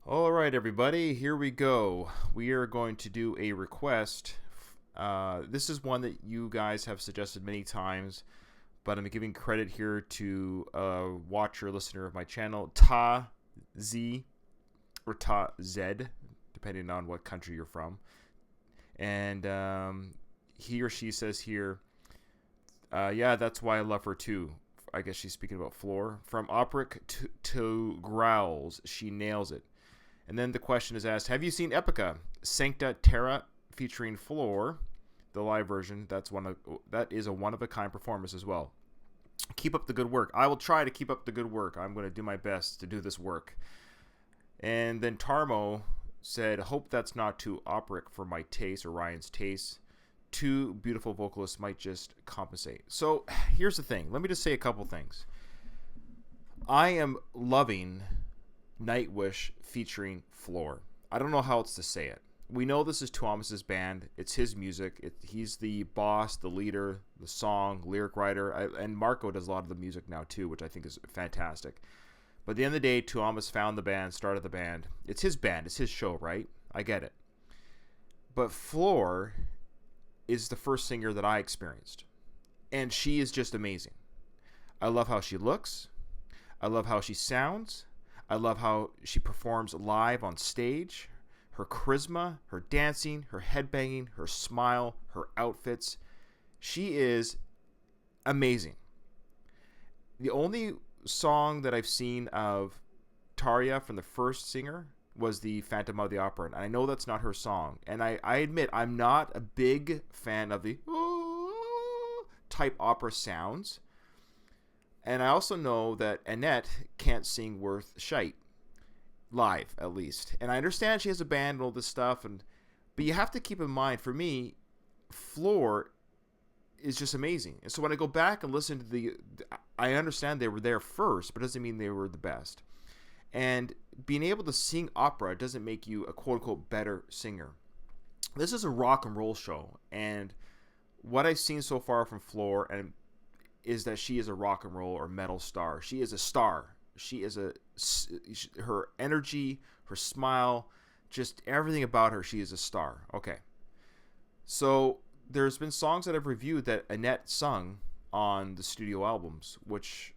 All right, everybody, here we go. We are going to do a request. This is one that you guys have suggested many times, but I'm giving credit here to a watcher, listener of my channel, Ta Z or Ta Z, depending on what country you're from. And he or she says here, yeah, that's why I love her too. I guess she's speaking about Floor. From operic to growls, she nails it. And then the question is asked, have you seen Epica, Sancta Terra featuring Floor, the live version? That is a one of a kind performance as well. Keep up the good work. I will try to keep up the good work. I'm going to do my best to do this work. And then Tarmo said, hope that's not too operic for my taste or Ryan's taste. Two beautiful vocalists might just compensate. So here's the thing. Let me just say a couple things. I am loving Nightwish featuring Floor. I don't know how else to say it. We know this is Thomas's band. It's his music. He's the boss, the leader, the song, lyric writer, and Marco does a lot of the music now too, which I think is fantastic. But at the end of the day, Thomas found the band, started the band. It's his band. It's his show, right? I get it. But Floor is the first singer that I experienced. And she is just amazing. I love how she looks. I love how she sounds. I love how she performs live on stage. Her charisma, her dancing, her headbanging, her smile, her outfits. She is amazing. The only song that I've seen of Tarja from the first singer was the Phantom of the Opera. And I know that's not her song. And I admit I'm not a big fan of the type opera sounds. And I also know that Annette can't sing worth shite. Live, at least. And I understand she has a band and all this stuff. But you have to keep in mind, for me, Floor is just amazing. And so when I go back and listen to I understand they were there first, but it doesn't mean they were the best. And being able to sing opera doesn't make you a quote-unquote better singer. This is a rock and roll show. And what I've seen so far from Floor is that she is a rock and roll or metal star. She is a star. Her energy, her smile, just everything about her, she is a star. Okay. So there's been songs that I've reviewed that Annette sung on the studio albums, which,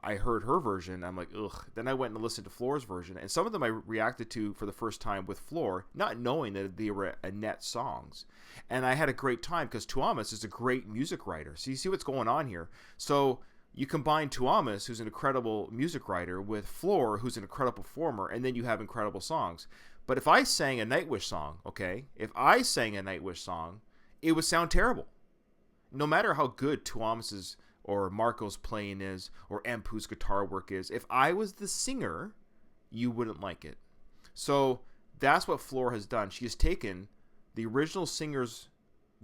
I heard her version. I'm like, ugh. Then I went and listened to Floor's version, and some of them I reacted to for the first time with Floor, not knowing that they were Annette songs. And I had a great time because Tuomas is a great music writer. So you see what's going on here. So you combine Tuomas, who's an incredible music writer, with Floor, who's an incredible performer, and then you have incredible songs. But if I sang a Nightwish song, it would sound terrible. No matter how good Tuomas's or Marco's playing is, or Ampu's guitar work is, if I was the singer, you wouldn't like it. So that's what Floor has done. She has taken the original singer's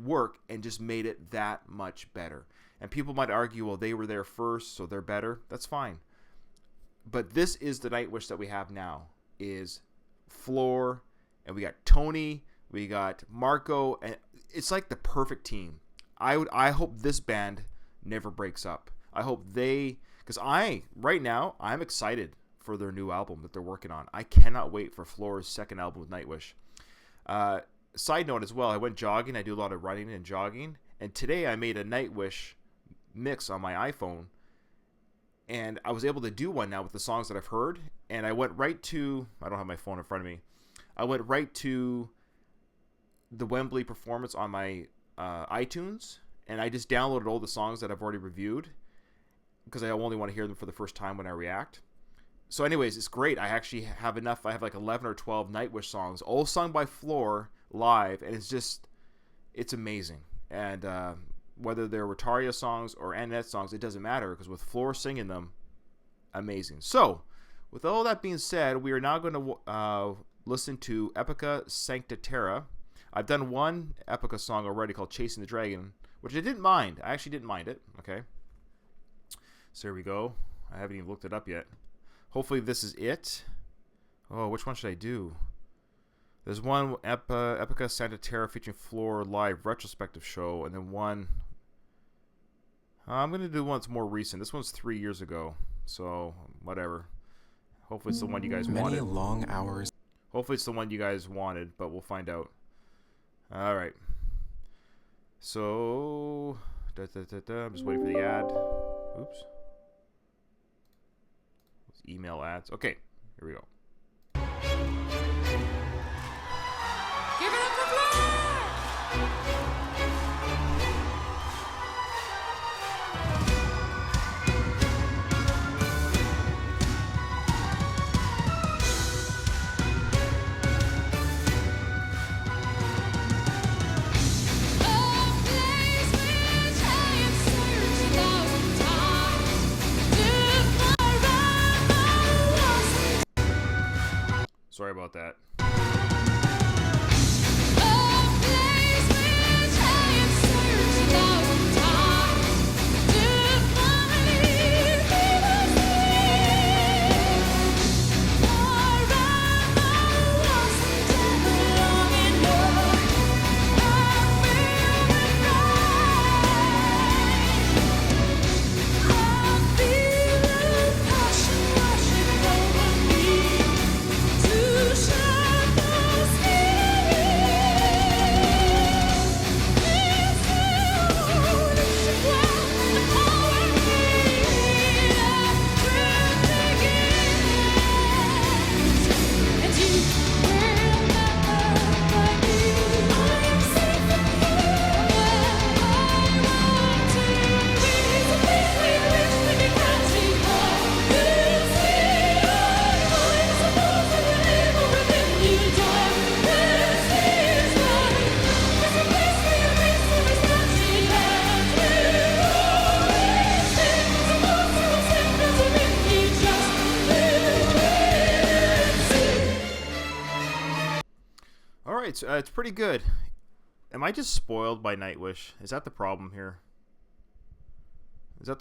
work and just made it that much better. And people might argue, well, they were there first, so they're better. That's fine. But this is the Nightwish that we have now, is Floor, and we got Tony, we got Marco, and it's like the perfect team. I hope this band never breaks up. I hope because right now, I'm excited for their new album that they're working on. I cannot wait for Floor's second album with Nightwish. Side note as well, I went jogging. I do a lot of running and jogging. And today I made a Nightwish mix on my iPhone. And I was able to do one now with the songs that I've heard. And I went right to, I don't have my phone in front of me. I went right to the Wembley performance on my iTunes. And I just downloaded all the songs that I've already reviewed because I only want to hear them for the first time when I react. So anyways, it's great. I actually have enough. I have like 11 or 12 Nightwish songs, all sung by Floor live. And it's amazing. And whether they're Tarja songs or Annette songs, it doesn't matter because with Floor singing them, amazing. So with all that being said, we are now going to listen to Epica Sancta Terra. I've done one Epica song already called Chasing the Dragon, which I didn't mind. I actually didn't mind it. Okay. So here we go. I haven't even looked it up yet. Hopefully this is it. Oh, which one should I do? There's one Epica Sancta Terra featuring Floor live retrospective show, and then one. I'm going to do one that's more recent. This one's 3 years ago, so whatever. Hopefully it's the one you guys Many wanted. long hours. Hopefully it's the one you guys wanted, but we'll find out. All right. So, I'm just waiting for the ad. Oops. Email ads. Okay, here we go. Give it up for Flair! Sorry about that. It's pretty good. Am I just spoiled by Nightwish? Is that the problem here? The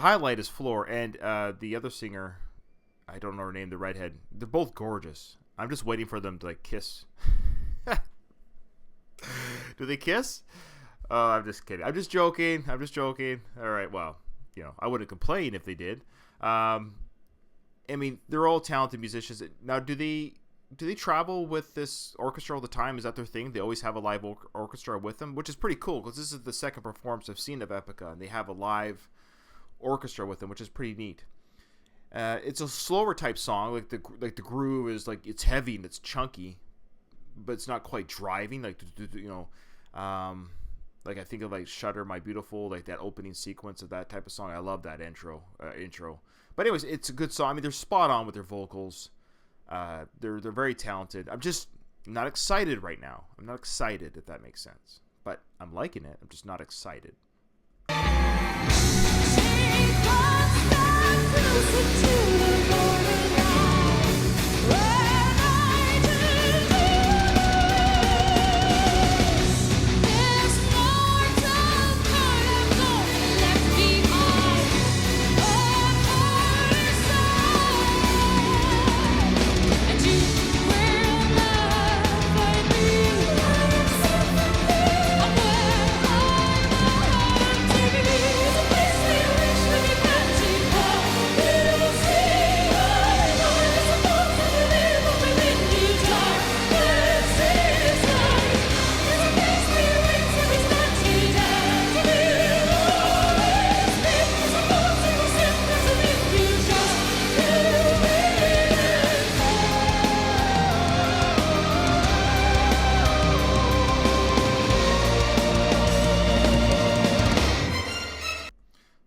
highlight is Floor, and the other singer, I don't know her name, the redhead. They're both gorgeous. I'm just waiting for them to like kiss. Do they kiss? Oh, I'm just kidding. I'm just joking. All right, well, I wouldn't complain if they did. I mean, they're all talented musicians. Now, do they travel with this orchestra all the time? Is that their thing? They always have a live orchestra with them, which is pretty cool because this is the second performance I've seen of Epica, and they have a live orchestra with them, which is pretty neat. It's a slower type song, like the groove is like it's heavy and it's chunky, but it's not quite driving. Like like I think of like Shudder, My Beautiful, like that opening sequence of that type of song. I love that intro. But anyways, it's a good song. I mean, they're spot on with their vocals. They're very talented. I'm just not excited right now. I'm not excited, if that makes sense. But I'm liking it. I'm just not excited.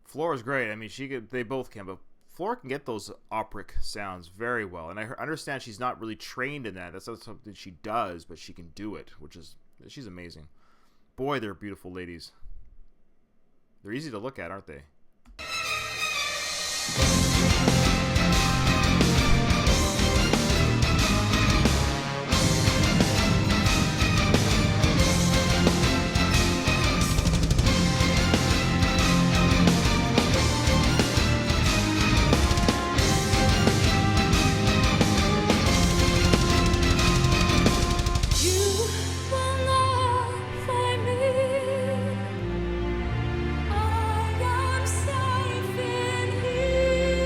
Flora's great. I mean, they both can, but Flora can get those operic sounds very well. And I understand she's not really trained in that. That's not something she does, but she can do it, she's amazing. Boy, they're beautiful ladies. They're easy to look at, aren't they? I am safe in here.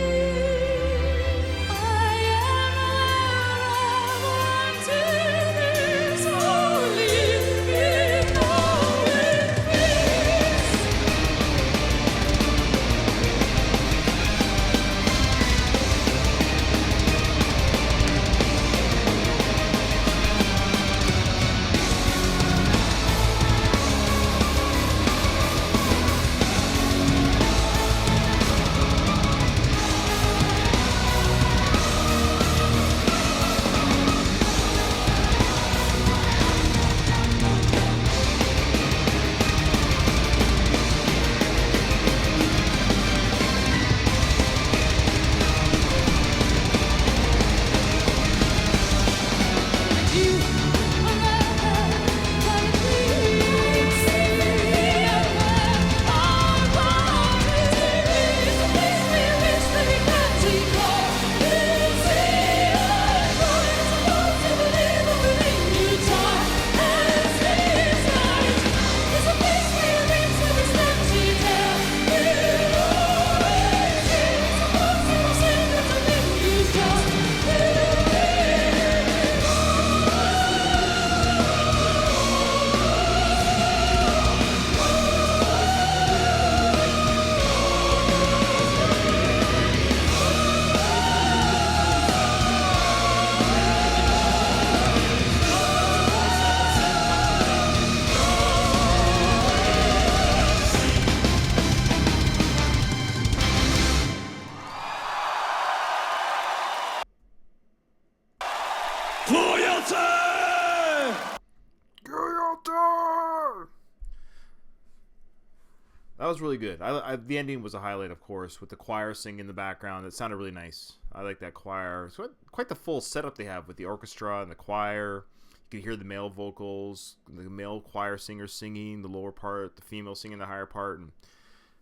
was really good. The ending was a highlight, of course, with the choir singing in the background. It sounded really nice. I like that choir. It's quite the full setup they have with the orchestra and the choir. You can hear the male vocals, the male choir singers singing the lower part, the female singing the higher part, and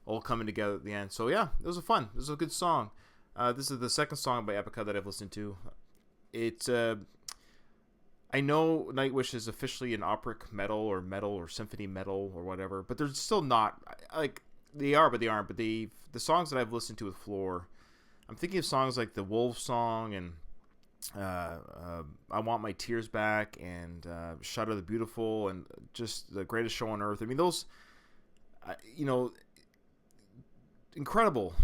all coming together at the end. So yeah, it was fun. This was a good song. This is the second song by Epica that I've listened to. It's I know Nightwish is officially an operic metal or symphony metal or whatever, but they're still not like they are, but they aren't. But the songs that I've listened to with Floor, I'm thinking of songs like the Wolf Song and I Want My Tears Back and Shudder the Beautiful and just The Greatest Show on Earth. I mean, those, incredible.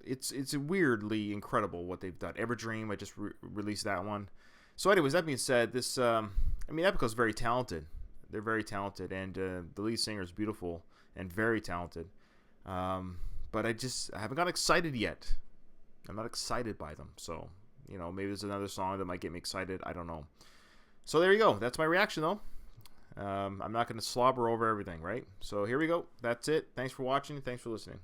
It's weirdly incredible what they've done. Everdream, I just released that one. So anyways, that being said, this, Epica's very talented. They're very talented, and the lead singer is beautiful and very talented. But I haven't got excited yet. I'm not excited by them, so, maybe there's another song that might get me excited. I don't know. So there you go. That's my reaction, though. I'm not going to slobber over everything, right? So here we go. That's it. Thanks for watching. Thanks for listening.